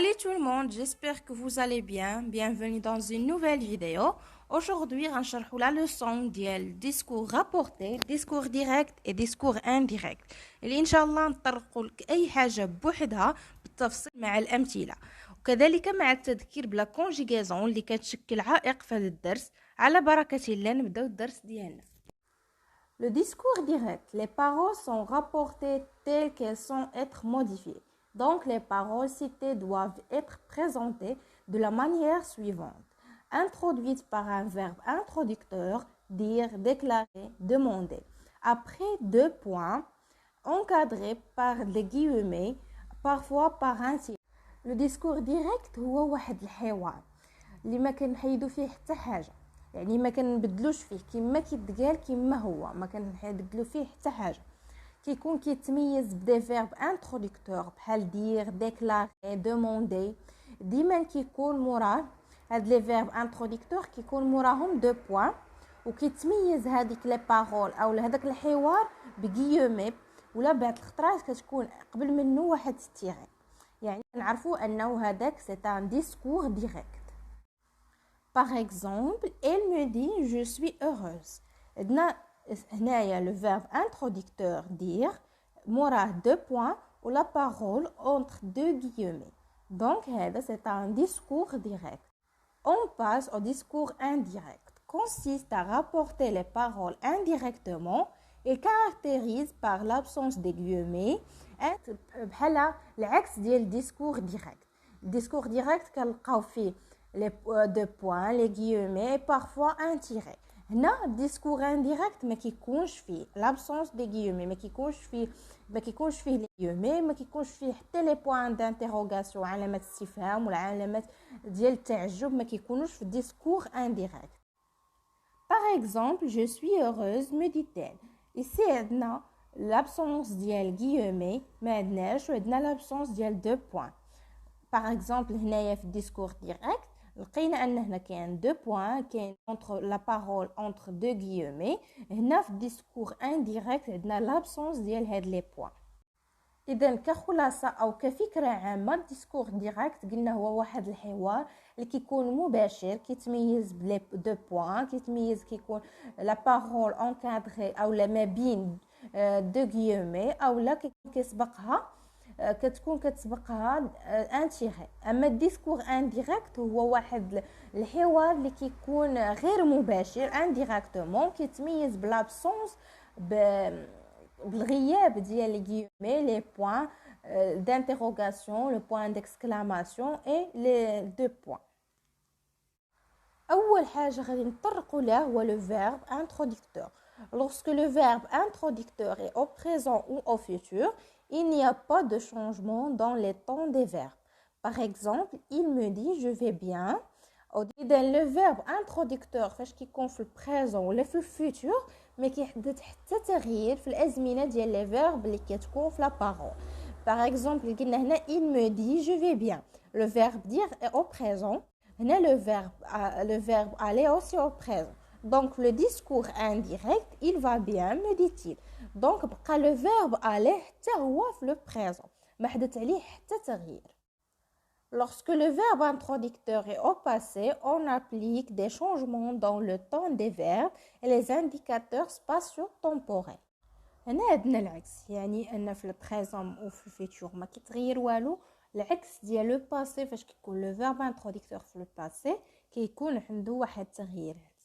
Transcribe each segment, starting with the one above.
Salut tout le monde, j'espère que vous allez bien. Bienvenue dans une nouvelle vidéo. Aujourd'hui, on va la leçon ديال discours rapporté, discours direct et discours indirect. اللي إن شاء الله نطرقوا لك أي حاجة بوحدها بالتفصيل مع الأمثلة. وكذلك مع التذكير بلا كونجيغيزون اللي كتشكل عائق في هذا الدرس. على بركة الله نبداو الدرس ديالنا. Le discours direct, les paroles sont rapportées telles qu'elles sont être modifiées. Donc, les paroles citées doivent être présentées de la manière suivante. Introduites par un verbe introducteur, dire, déclarer, demander. Après deux points, encadrés par des guillemets, parfois par un tiret. Le discours direct هو واحد الحوار اللي ما كنحيدو فيه حتى حاجة. يعني ما كنبدلوش فيه كما كيتقال كما هو، ما كنبدلو فيه حتى حاجة. كيكون كيتميز بدي فيرب انترودكتور بحال دير، ديكلاري، دوموندي. ديما كيكون موراه هاد لي فيرب انترودكتور كيكون موراهم دو بوين، وكيتميز هذيك لي بارول او هذاك الحوار بغيومي، ولا بعض الخطرات كتكون قبل منه واحد ستيغي. يعني نعرفوا انه هذاك سي ان ديسكور ديريكت. Par exemple, elle me dit je suis heureuse. هنايا le verbe introducteur dire موراه deux points ou la parole entre deux guillemets. Donc هذا c'est un discours direct. On passe au discours indirect. Consiste à rapporter les paroles indirectement et caractérise par l'absence des guillemets. بحال العكس ديال discours direct. Discours direct كنلقاو فيه les deux points, les guillemets et parfois un tiret. هنا discours indirect ما كيكونش فيه l'absence des guillemets، ما كيكونش فيه les guillemets، ما كيكونش فيه حتى les points d'interrogation، علامات استفهام ولا علامات ديال التعجب، ما كيكونوش في discours indirect. Par exemple, je suis heureuse me dit-elle. Ici عندنا l'absence ديال guillemets ما عندناش، وعندنا l'absence ديال deux points. Par exemple هنايا في discours direct لقينا ان هنا كاين دو بوين، كاين entre la parole entre deux guillemets. هنا في discours indirect عندنا l'absence ديال هاد لي بوين. اذا كخلاصه او كفكره عامه الديسكور ديريكت قلنا هو واحد الحوار اللي كيكون مباشر، كيتميز بلي دو بوين، كيكون لا بارول انكادري او ما بين دو غيومي، او لا كتكون كتسبقها ان تيغي. اما الديسكور انديريكت هو واحد الحوار اللي كيكون غير مباشر انديريكتومون، كيتميز بلابسونس بالغياب ديال لي غيومي، لي بوين d'interrogation, le point d'exclamation et les deux points. أول حاجة غادي نطرقوا لها هو le verbe introducteur. Lorsque le verbe introducteur est au présent ou au futur, il n'y a pas de changement dans les temps des verbes. Par exemple, il me dit je vais bien. إذا le verbe introducteur فاش كيكون في البريزون ولا في الفيتور ما كيحدث حتى تغيير في الازمنه ديال لي فيرب اللي كتكون في لا بارول. Par exemple قلنا هنا il me dit je vais bien. Le verbe dire est au présent. هنا le verbe aller aussi au présent. Donc le discours indirect il va bien me dit-il. Donc بقى le verbe aller حتى هو في le présent، ما حدث عليه حتى تغيير. Lorsque le verbe introducteur est au passé, on applique des changements dans le temps des verbes et les indicateurs spatio-temporels. هنا عندنا العكس، يعني ان في البريزون او في الفيتور ما كيتغير والو. العكس ديال لو باسي فاش كيكون لو فيرب انتروديكتور في لو باسي كيكون عنده واحد التغييرات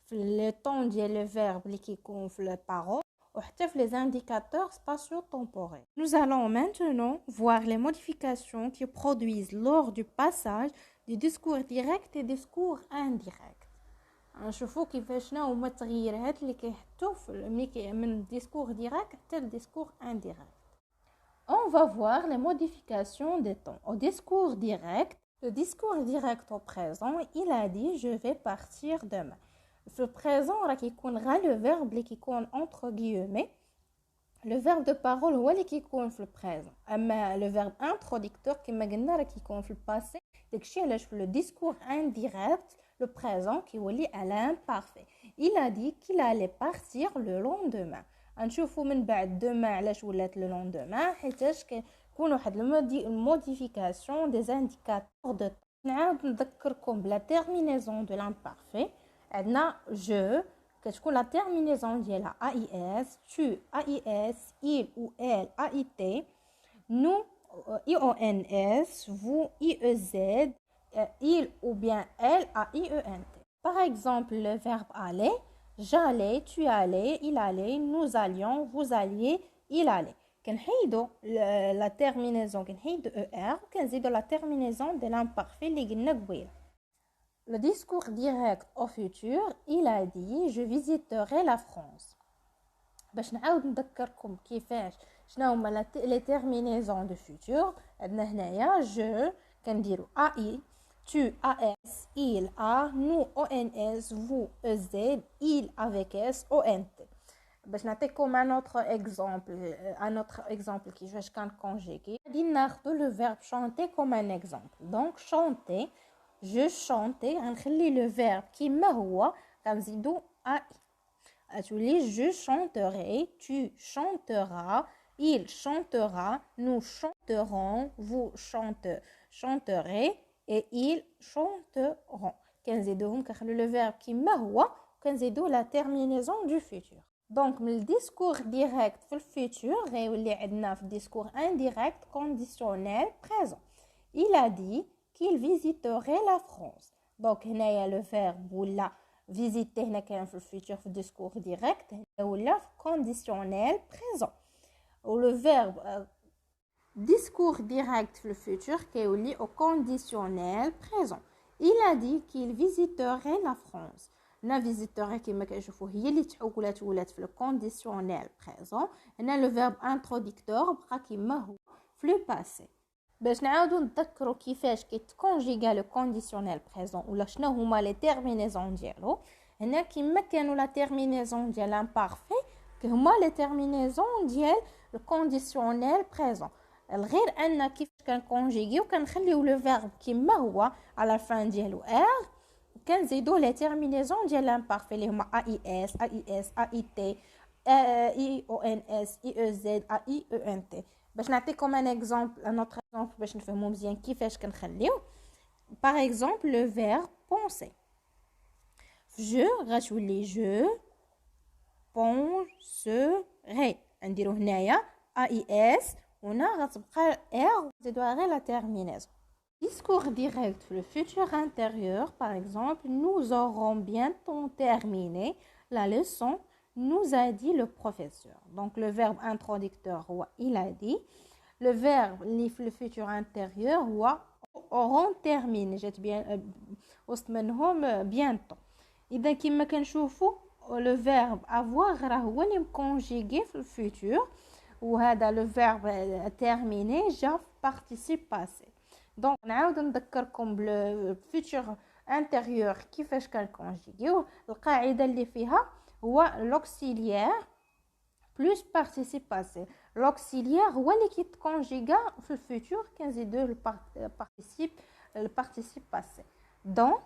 في لو طون ديال لو فيرب اللي كيكون في لو بارول وحتى في les indicateurs spatio-temporels. Nous allons maintenant voir les modifications qui produisent lors du passage du discours direct et discours indirect. نشوفوا كيفاش هما التغييرات اللي كيحطوا من discours direct حتى discours indirect. On va voir les modifications des temps. Au discours direct, le discours direct au présent, il a dit je vais partir demain. في البريزون راه كيكون غير لو فيرب اللي كيكون entre guillemets. لو فيرب دو بارول هو اللي كيكون في البريزون، اما لو فيرب انتروديكتور كما قلنا راه كيكون في الباسي. داكشي علاش في لو ديسكور انديريكت لو بريزون كيولي à l'imparfait. Il a dit qu'il allait partir le lendemain. غنشوفوا من بعد دوما علاش ولات لو لوندومان، حيتاش تكون واحد الموديفيكاسيون des indicateurs de temps. نعاود نذكركم بلا terminaison de l'imparfait. عندنا je كتكون la terminaison ديالها AIS, tu AIS, il ou elle AIT, nous IONS, vous IEZ, il ou bien elle AIENT. Par exemple, le verbe aller, j'allais, tu allais, il allait, nous allions, vous alliez, il allait. كنحيدو la terminaison كنحيدو ER وكنزيدو la terminaison de l'imparfait اللي قلنا قبيله. Le discours direct au futur, il a dit je visiterai la France. باش نعاود نذكركم كيفاش شنو هما les terminaisons de futur. عندنا هنايا je كنديرو AI, tu AS, il A, nous ONS, vous EZ, il avec S ONT. باش نعطيكم un autre exemple كيفاش كان conjugué. غادي ناخذ le verbe chanter comme un exemple. Donc chanter, je chantais, غنخلي le verbe كيما هو غنزيدو AI. غتولي je chanterai, tu chanteras, il chantera, nous chanterons, vous chanterez et ils chanteront. كنزيدوهم كنخليو le verbe كيما هو وكنزيدو la terminaison du futur. Donc le discours direct في الفيتور غيولي عندنا في discours indirect conditionnel présent. Il a dit qu'il visiterait la France. Donc هنايا le verbe ولا visiter هنا كان في الفيتور في discours direct ولا في conditionnel présent. و le verbe discours direct في الفيتور كيولي au conditionnel présent. Il a dit qu'il visiterait la France. هنا visiterait كما كنشوفوا هي اللي تحولات ولات في الكونديسيونيل بريزون. هنا لو فيرب انتروديكتور بقى كما هو في لو باسي. باش نعاودو نذكروا كيفاش كيتكونجيغا لو كونديسيونيل بريزون ولا شنو هما لي تيرمينيزون ديالو. هنا كما كانوا لا تيرمينيزون ديال امبارفي هما لي تيرمينيزون ديال الكونديسيونيل بريزون. الغير ان كيفاش كنكونجيغيو كنخليو لو فيرب كما هو على فان ديالو ار كنزيدو لي تيرمينيزون ديال لامبارفي اللي هما AIS, AIS, AIT, IONS, IEZ, AIENT. باش نعطيكم ان اكزامبل ان اوتر اكزامبل باش نفهموا مزيان كيفاش كنخليو. باغ اكزامبل لو فيرب penser. je غتولي je penserai. نديرو هنايا AIS وهنا غتبقى R وزيدوها غير لا terminaison. Discours direct le futur intérieur, par exemple, nous aurons bientôt terminé la leçon, nous a dit le professeur. Donc le verbe introducteur, il a dit. Le verbe le futur intérieur, auront terminé. J'ai bien bientôt. إذا كما كنشوفوا le verbe avoir راه هو اللي مكونجيغي في الفيتور وهذا le verbe terminé جا في participe passé. دونك نعاود نذكركم بالفيتور انتيريور كيفاش كنكونجيغيو. القاعده اللي فيها هو لوكسيليير بلس بارتيسيب باسي. لوكسيليير هو اللي كيتكونجيغا في الفيتور كنزيدو البارتيسيب باسي. دونك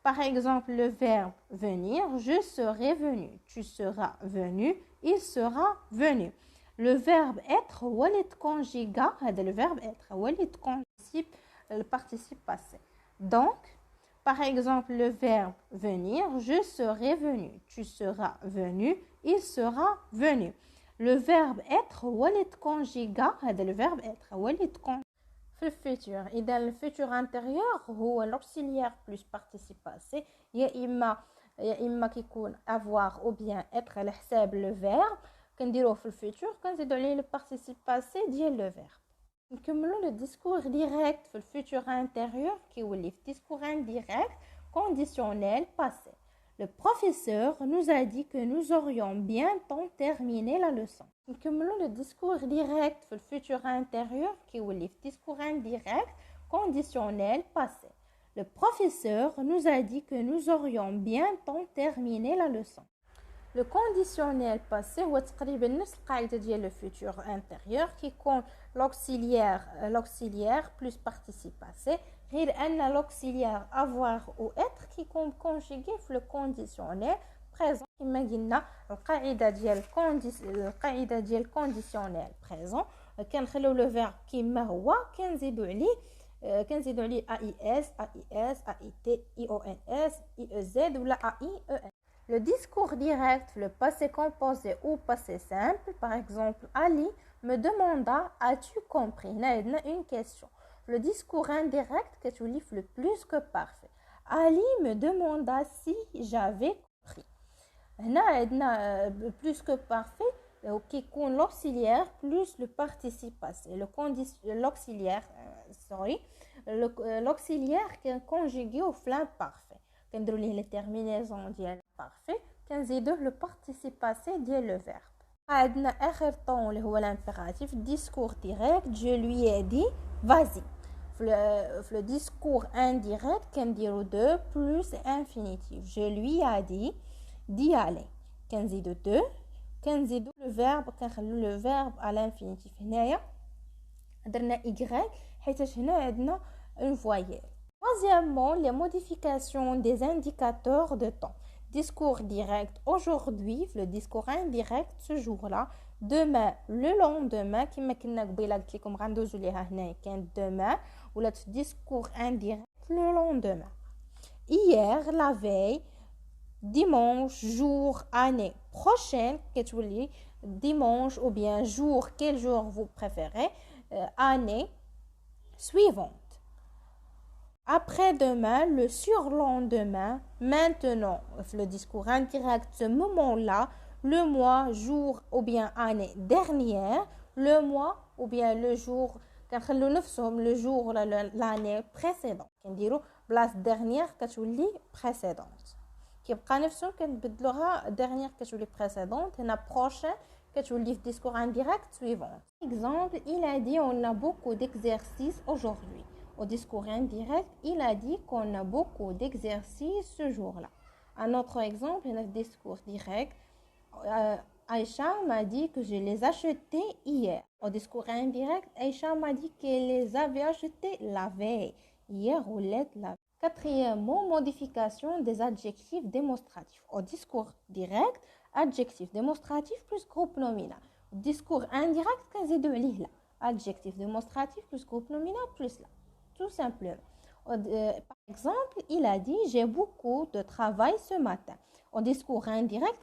par exemple le verbe venir, je serai venu, tu seras venu, il sera venu. Le verbe être هو اللي تكونجيغا. هذا le verbe être هو اللي تكونجيغ le participe passé. Donc, par exemple, le verbe venir, je serai venu, tu seras venu, il sera venu. Le verbe être هو اللي تكونجيغا. هذا le verbe être هو اللي تكونجيغ في الفيتور. إذا الفيتور انتيريور هو l'auxiliaire plus participe passé. يا إما كيكون avoir ou bien être على حساب le verbe كنديروه في الفيتور كنزيدو عليه le participe passé ديال le verbe. نكملوا le discours direct في الفيتور intérieur كيولي في discours indirect conditionnel passé. Le professeur nous a dit que nous aurions bientôt terminé la leçon. نكملوا le discours direct في الفيتور intérieur كيولي في discours indirect conditionnel passé. Le professeur nous a dit que nous aurions bientôt terminé la leçon. Le conditionnel passé هو تقريبا نفس القاعده ديال le futur intérieur كيكون l'auxiliaire plus participe passé غير ان l'auxiliaire avoir ou être كيكون conjugué في le conditionnel présent كما قلنا القاعده ديال conditionnel présent كنخليو لو فيرب كيما هو كنزيدو عليه AIS, AIS, AIT, IONS, IEZ ou la AIEN. Le discours direct, le passé composé ou passé simple, par exemple, Ali me demanda, as-tu compris? On a une question. Le discours indirect, que tu livres le plus que parfait. Ali me demanda si j'avais compris. On a plus que parfait, qui compte l'auxiliaire plus le participe passé. L'auxiliaire, l'auxiliaire qui est conjugué au flanc parfait. كنديروا ليه les terminaisons ديال parfait كنزيدوه le participe passé ديال le verbe. عندنا اخر طون اللي هو l'impératif discours direct. Je lui ai dit vas-y. في le discours indirect كنديروا de plus infinitif. Je lui ai dit d'y aller. كنزيدو de كنزيدو le verbe كنخليو le verbe à l'infinitif. هنايا درنا y حيت هنا عندنا une voyelle. Troisièmement, les modifications des indicateurs de temps. Discours direct aujourd'hui, le discours indirect ce jour-là, demain, le lendemain, كما كنا قبيله قلت لكم غندوزو ليها هنايا كان demain ولات discours indirect le lendemain. Hier, la veille, dimanche, jour, année prochaine, كتولي dimanche ou bien jour, quel jour vous préférez, année suivante. Après-demain, le surlendemain, maintenant, le discours indirect, ce moment-là, le mois, jour ou bien année dernière, le mois ou bien le jour, le jour, l'année précédente. كنديروا place dernière كتولي précédente. كيبقى نفسهم كنبدلوها dernière كتولي précédente. هنا prochain كتولي في discours indirect suivant. Exemple, il a dit on a beaucoup d'exercices aujourd'hui. Au discours indirect, il a dit qu'on a beaucoup d'exercices ce jour-là. Un autre exemple, le discours direct, Aïcha m'a dit que je les achetais hier. Au discours indirect, Aïcha m'a dit qu'elle les avait achetés la veille. Hier ou la veille. Quatrièmement, modification des adjectifs démonstratifs. Au discours direct, adjectif démonstratif plus groupe nominal. Au discours indirect, كنزيدو عليه لا. Adjectif démonstratif plus groupe nominal plus là. Tout simplement. Par exemple, il a dit j'ai beaucoup de travail ce matin. Au discours indirect,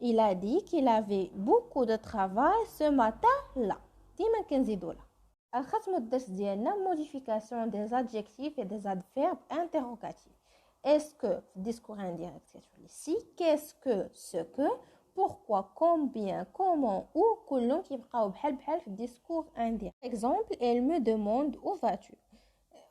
il a dit qu'il avait beaucoup de travail ce matin là. ديما كنزيدو لا. الختم الدرس ديالنا modification des adjectifs et des adverbes interrogatifs. Est-ce que discours indirect كتولي si, qu'est-ce que, ce que, pourquoi, combien, comment, où, كلهم كيبقاو بحال في discours indirect. Exemple, elle me demande où vas-tu.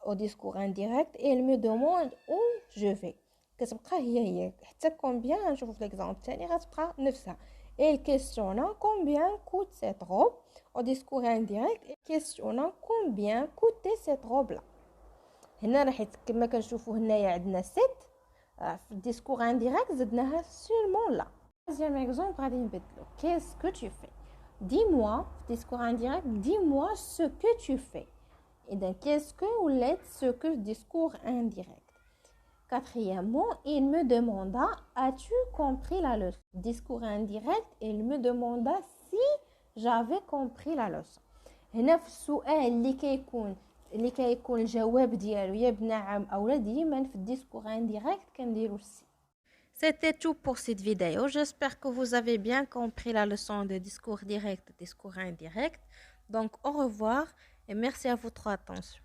Au discours indirect, elle me demande où je vais. كتبقى هي حتى combien نشوفوا في l'exemple الثاني غتبقى نفسها. Elle questionna combien coûte cette robe. Au discours indirect, elle questionna combien coûtait cette robe là. هنا راح كما كنشوفوا هنايا عندنا set في discours indirect زدناها seulement là. Deuxième exemple, غادي نبدلو. Qu'est-ce que tu fais? Dis-moi, discours indirect, dis-moi ce que tu fais. Et donc, qu'est-ce que ou l'être ce que discours indirect. Quatrièmement, il me demanda, as-tu compris la leçon? Discours indirect, il me demanda si j'avais compris la leçon. هنا في السؤال اللي كيكون الجواب ديالو يا بنعم او لا ديما في الديسكور انديريكت كنديرو السي. C'était tout pour cette vidéo. J'espère que vous avez bien compris la leçon de discours direct et discours indirect. Donc, au revoir et merci à votre attention.